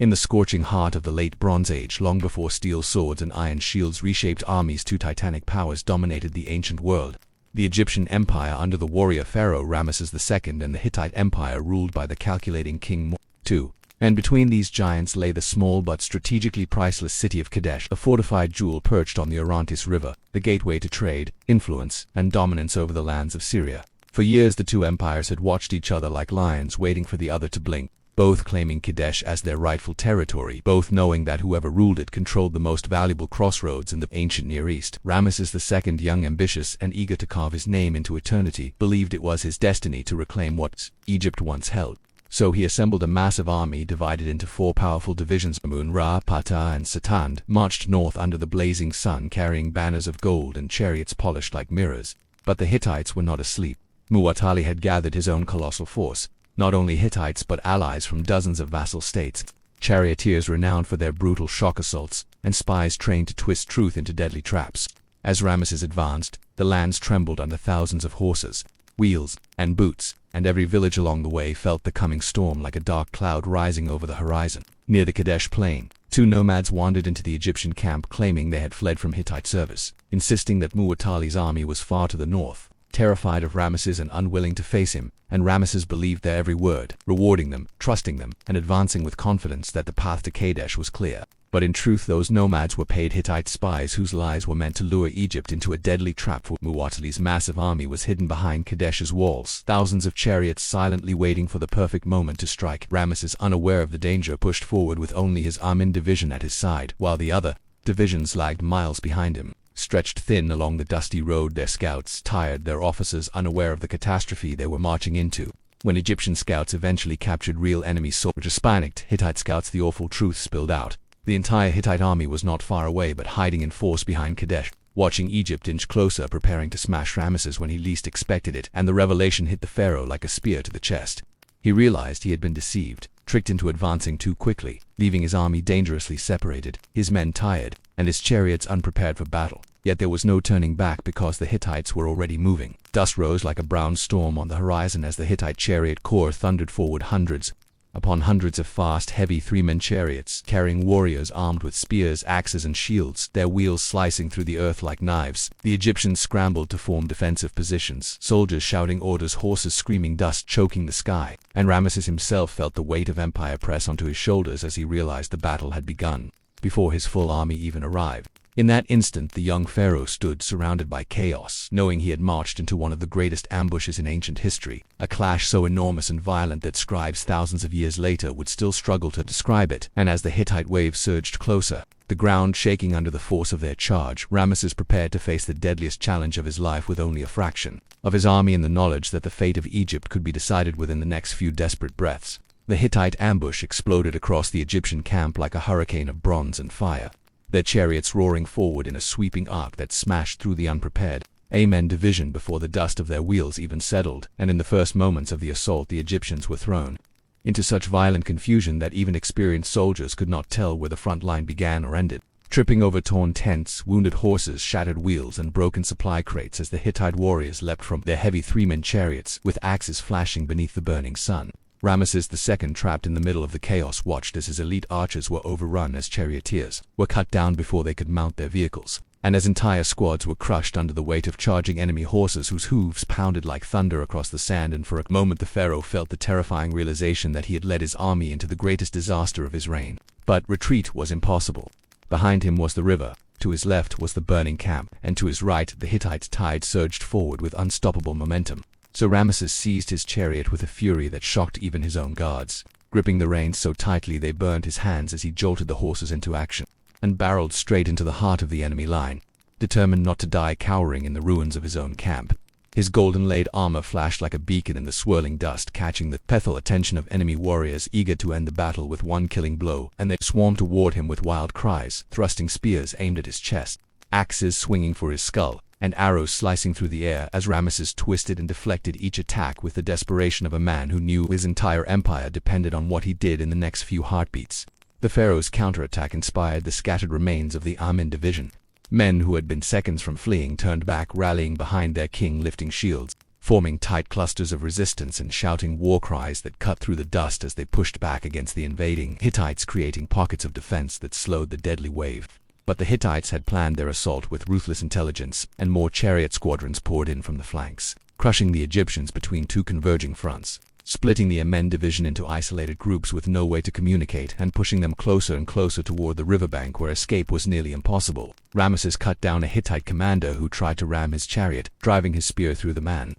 In the scorching heart of the late Bronze Age, long before steel swords and iron shields reshaped armies, two titanic powers dominated the ancient world. The Egyptian Empire under the warrior pharaoh Ramesses II and the Hittite Empire ruled by the calculating king II. And between these giants lay the small but strategically priceless city of Kadesh, a fortified jewel perched on the Orontes River, the gateway to trade, influence, and dominance over the lands of Syria. For years the two empires had watched each other like lions waiting for the other to blink, both claiming Kadesh as their rightful territory, both knowing that whoever ruled it controlled the most valuable crossroads in the ancient Near East. Ramesses II, young, ambitious, and eager to carve his name into eternity, believed it was his destiny to reclaim what Egypt once held. So he assembled a massive army divided into 4 powerful divisions. Amun, Ra, Ptah, and Satand marched north under the blazing sun, carrying banners of gold and chariots polished like mirrors. But the Hittites were not asleep. Muwatalli had gathered his own colossal force, not only Hittites but allies from dozens of vassal states, charioteers renowned for their brutal shock assaults, and spies trained to twist truth into deadly traps. As Ramesses advanced, the lands trembled under thousands of horses, wheels, and boots, and every village along the way felt the coming storm like a dark cloud rising over the horizon. Near the Kadesh plain, 2 nomads wandered into the Egyptian camp claiming they had fled from Hittite service, insisting that Muwatalli's army was far to the north. Terrified of Ramesses and unwilling to face him, and Ramesses believed their every word, rewarding them, trusting them, and advancing with confidence that the path to Kadesh was clear. But in truth those nomads were paid Hittite spies whose lies were meant to lure Egypt into a deadly trap, for Muwatalli's massive army was hidden behind Kadesh's walls, thousands of chariots silently waiting for the perfect moment to strike. Ramesses, unaware of the danger, pushed forward with only his Amin division at his side, while the other divisions lagged miles behind him. Stretched thin along the dusty road, their scouts, tired, their officers unaware of the catastrophe they were marching into. When Egyptian scouts eventually captured real enemy soldiers, panicked Hittite scouts, the awful truth spilled out. The entire Hittite army was not far away but hiding in force behind Kadesh, watching Egypt inch closer, preparing to smash Ramesses when he least expected it, and the revelation hit the pharaoh like a spear to the chest. He realized he had been deceived, tricked into advancing too quickly, leaving his army dangerously separated, his men tired, and his chariots unprepared for battle. Yet there was no turning back because the Hittites were already moving. Dust rose like a brown storm on the horizon as the Hittite chariot corps thundered forward, hundreds upon hundreds of fast, heavy 3-man chariots, carrying warriors armed with spears, axes, and shields, their wheels slicing through the earth like knives. The Egyptians scrambled to form defensive positions, soldiers shouting orders, horses screaming, dust choking the sky, and Ramesses himself felt the weight of empire press onto his shoulders as he realized the battle had begun, before his full army even arrived. In that instant, the young pharaoh stood surrounded by chaos, knowing he had marched into one of the greatest ambushes in ancient history, a clash so enormous and violent that scribes thousands of years later would still struggle to describe it. And as the Hittite wave surged closer, the ground shaking under the force of their charge, Ramesses prepared to face the deadliest challenge of his life with only a fraction of his army and the knowledge that the fate of Egypt could be decided within the next few desperate breaths. The Hittite ambush exploded across the Egyptian camp like a hurricane of bronze and fire, their chariots roaring forward in a sweeping arc that smashed through the unprepared Amen division before the dust of their wheels even settled, and in the first moments of the assault the Egyptians were thrown into such violent confusion that even experienced soldiers could not tell where the front line began or ended, tripping over torn tents, wounded horses, shattered wheels, and broken supply crates as the Hittite warriors leapt from their heavy 3-man chariots, with axes flashing beneath the burning sun. Ramesses II, trapped in the middle of the chaos, watched as his elite archers were overrun, as charioteers were cut down before they could mount their vehicles, and as entire squads were crushed under the weight of charging enemy horses whose hooves pounded like thunder across the sand. And for a moment the pharaoh felt the terrifying realization that he had led his army into the greatest disaster of his reign. But retreat was impossible. Behind him was the river, to his left was the burning camp, and to his right the Hittite tide surged forward with unstoppable momentum. So Ramesses seized his chariot with a fury that shocked even his own guards, gripping the reins so tightly they burned his hands as he jolted the horses into action, and barreled straight into the heart of the enemy line, determined not to die cowering in the ruins of his own camp. His golden-laid armor flashed like a beacon in the swirling dust, catching the lethal attention of enemy warriors eager to end the battle with one killing blow, and they swarmed toward him with wild cries, thrusting spears aimed at his chest, axes swinging for his skull, and arrows slicing through the air as Ramesses twisted and deflected each attack with the desperation of a man who knew his entire empire depended on what he did in the next few heartbeats. The pharaoh's counterattack inspired the scattered remains of the Amin division. Men who had been seconds from fleeing turned back, rallying behind their king, lifting shields, forming tight clusters of resistance and shouting war cries that cut through the dust as they pushed back against the invading Hittites, creating pockets of defense that slowed the deadly wave. But the Hittites had planned their assault with ruthless intelligence, and more chariot squadrons poured in from the flanks, crushing the Egyptians between two converging fronts, splitting the Amen division into isolated groups with no way to communicate and pushing them closer and closer toward the riverbank where escape was nearly impossible. Ramesses cut down a Hittite commander who tried to ram his chariot, driving his spear through the man's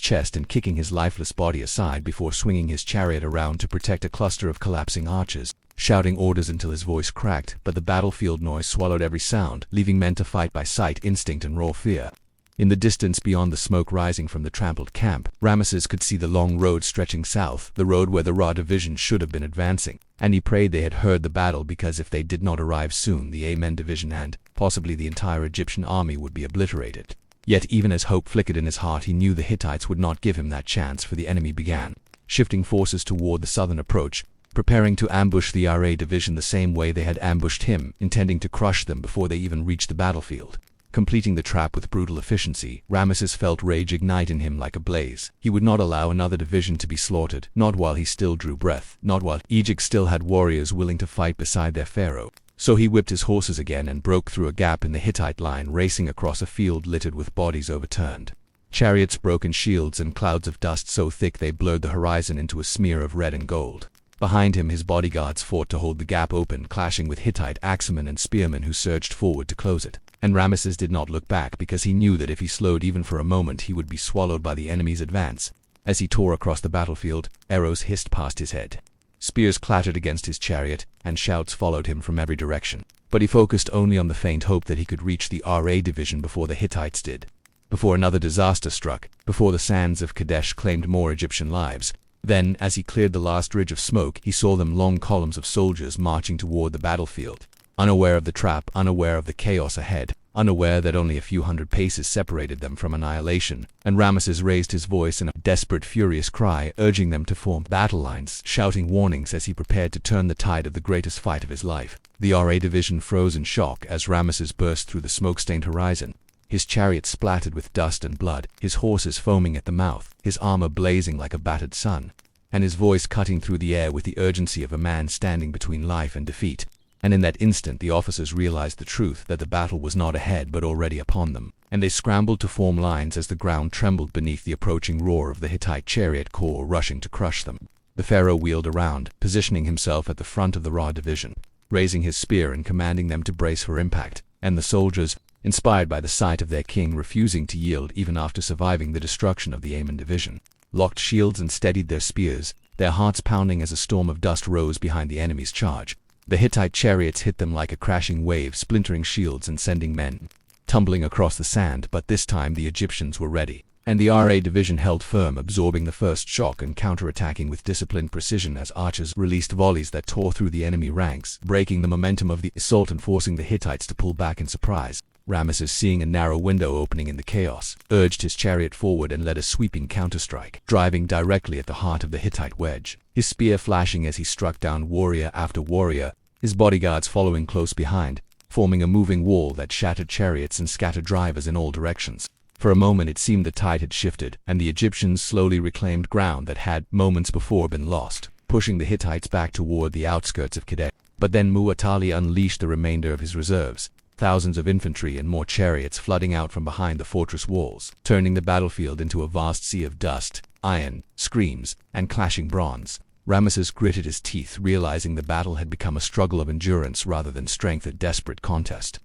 chest and kicking his lifeless body aside before swinging his chariot around to protect a cluster of collapsing archers, shouting orders until his voice cracked, but the battlefield noise swallowed every sound, leaving men to fight by sight, instinct, and raw fear. In the distance beyond the smoke rising from the trampled camp, Ramesses could see the long road stretching south, the road where the Ra division should have been advancing, and he prayed they had heard the battle, because if they did not arrive soon, the Amen division and, possibly, the entire Egyptian army would be obliterated. Yet even as hope flickered in his heart, he knew the Hittites would not give him that chance, for the enemy began shifting forces toward the southern approach, preparing to ambush the Ra division the same way they had ambushed him, intending to crush them before they even reached the battlefield. Completing the trap with brutal efficiency, Ramesses felt rage ignite in him like a blaze. He would not allow another division to be slaughtered, not while he still drew breath, not while Egypt still had warriors willing to fight beside their pharaoh. So he whipped his horses again and broke through a gap in the Hittite line, racing across a field littered with bodies overturned, chariots, broken shields, and clouds of dust so thick they blurred the horizon into a smear of red and gold. Behind him, his bodyguards fought to hold the gap open, clashing with Hittite axemen and spearmen who surged forward to close it. And Ramesses did not look back, because he knew that if he slowed even for a moment, he would be swallowed by the enemy's advance. As he tore across the battlefield, arrows hissed past his head. Spears clattered against his chariot, and shouts followed him from every direction. But he focused only on the faint hope that he could reach the Ra division before the Hittites did. Before another disaster struck, before the sands of Kadesh claimed more Egyptian lives. Then, as he cleared the last ridge of smoke, he saw them, long columns of soldiers marching toward the battlefield. Unaware of the trap, unaware of the chaos ahead, unaware that only a few hundred paces separated them from annihilation, and Ramesses raised his voice in a desperate, furious cry, urging them to form battle lines, shouting warnings as he prepared to turn the tide of the greatest fight of his life. The Ra division froze in shock as Ramesses burst through the smoke-stained horizon, his chariot splattered with dust and blood, his horses foaming at the mouth, his armor blazing like a battered sun, and his voice cutting through the air with the urgency of a man standing between life and defeat. And in that instant the officers realized the truth, that the battle was not ahead but already upon them, and they scrambled to form lines as the ground trembled beneath the approaching roar of the Hittite chariot corps rushing to crush them. The pharaoh wheeled around, positioning himself at the front of the Ra division, raising his spear and commanding them to brace for impact, and the soldiers, inspired by the sight of their king refusing to yield even after surviving the destruction of the Amen division, locked shields and steadied their spears, their hearts pounding as a storm of dust rose behind the enemy's charge. The Hittite chariots hit them like a crashing wave, splintering shields and sending men tumbling across the sand, but this time the Egyptians were ready, and the Ra division held firm, absorbing the first shock and counterattacking with disciplined precision as archers released volleys that tore through the enemy ranks, breaking the momentum of the assault and forcing the Hittites to pull back in surprise. Ramesses, seeing a narrow window opening in the chaos, urged his chariot forward and led a sweeping counterstrike, driving directly at the heart of the Hittite wedge, his spear flashing as he struck down warrior after warrior, his bodyguards following close behind, forming a moving wall that shattered chariots and scattered drivers in all directions. For a moment it seemed the tide had shifted, and the Egyptians slowly reclaimed ground that had, moments before, been lost, pushing the Hittites back toward the outskirts of Kadesh. But then Mu'atali unleashed the remainder of his reserves, thousands of infantry and more chariots flooding out from behind the fortress walls, turning the battlefield into a vast sea of dust, iron, screams, and clashing bronze. Ramesses gritted his teeth, realizing the battle had become a struggle of endurance rather than strength, a desperate contest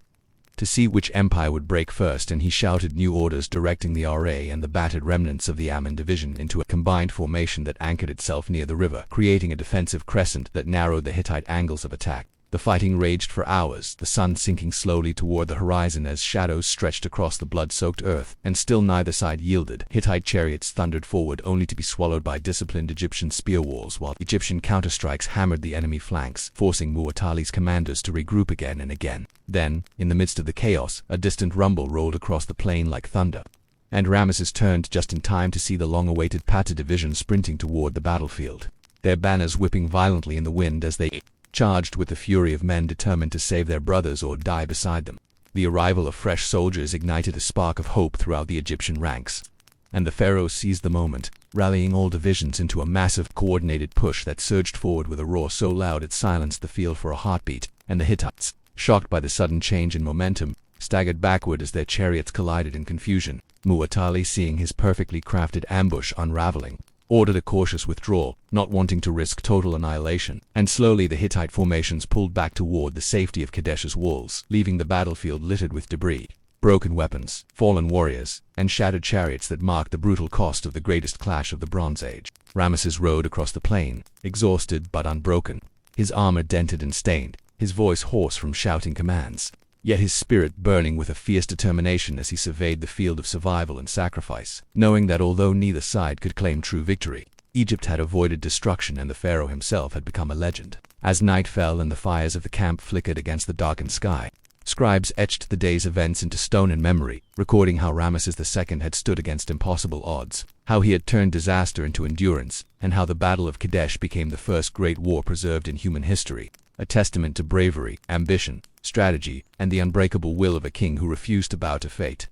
to see which empire would break first, and he shouted new orders, directing the Ra and the battered remnants of the Amen division into a combined formation that anchored itself near the river, creating a defensive crescent that narrowed the Hittite angles of attack. The fighting raged for hours, the sun sinking slowly toward the horizon as shadows stretched across the blood-soaked earth, and still neither side yielded. Hittite chariots thundered forward only to be swallowed by disciplined Egyptian spear walls, while Egyptian counterstrikes hammered the enemy flanks, forcing Mu'atali's commanders to regroup again and again. Then, in the midst of the chaos, a distant rumble rolled across the plain like thunder, and Ramesses turned just in time to see the long-awaited Pata division sprinting toward the battlefield, their banners whipping violently in the wind as they charged with the fury of men determined to save their brothers or die beside them. The arrival of fresh soldiers ignited a spark of hope throughout the Egyptian ranks. and the pharaoh seized the moment, rallying all divisions into a massive, coordinated push that surged forward with a roar so loud it silenced the field for a heartbeat, and the Hittites, shocked by the sudden change in momentum, staggered backward as their chariots collided in confusion. Muwatalli, seeing his perfectly crafted ambush unraveling, ordered a cautious withdrawal, not wanting to risk total annihilation, and slowly the Hittite formations pulled back toward the safety of Kadesh's walls, leaving the battlefield littered with debris, broken weapons, fallen warriors, and shattered chariots that marked the brutal cost of the greatest clash of the Bronze Age. Ramesses rode across the plain, exhausted but unbroken, his armor dented and stained, his voice hoarse from shouting commands, yet his spirit burning with a fierce determination as he surveyed the field of survival and sacrifice, knowing that although neither side could claim true victory, Egypt had avoided destruction and the pharaoh himself had become a legend. As night fell and the fires of the camp flickered against the darkened sky, scribes etched the day's events into stone in memory, recording how Ramesses II had stood against impossible odds, how he had turned disaster into endurance, and how the Battle of Kadesh became the first great war preserved in human history, a testament to bravery, ambition, strategy, and the unbreakable will of a king who refused to bow to fate.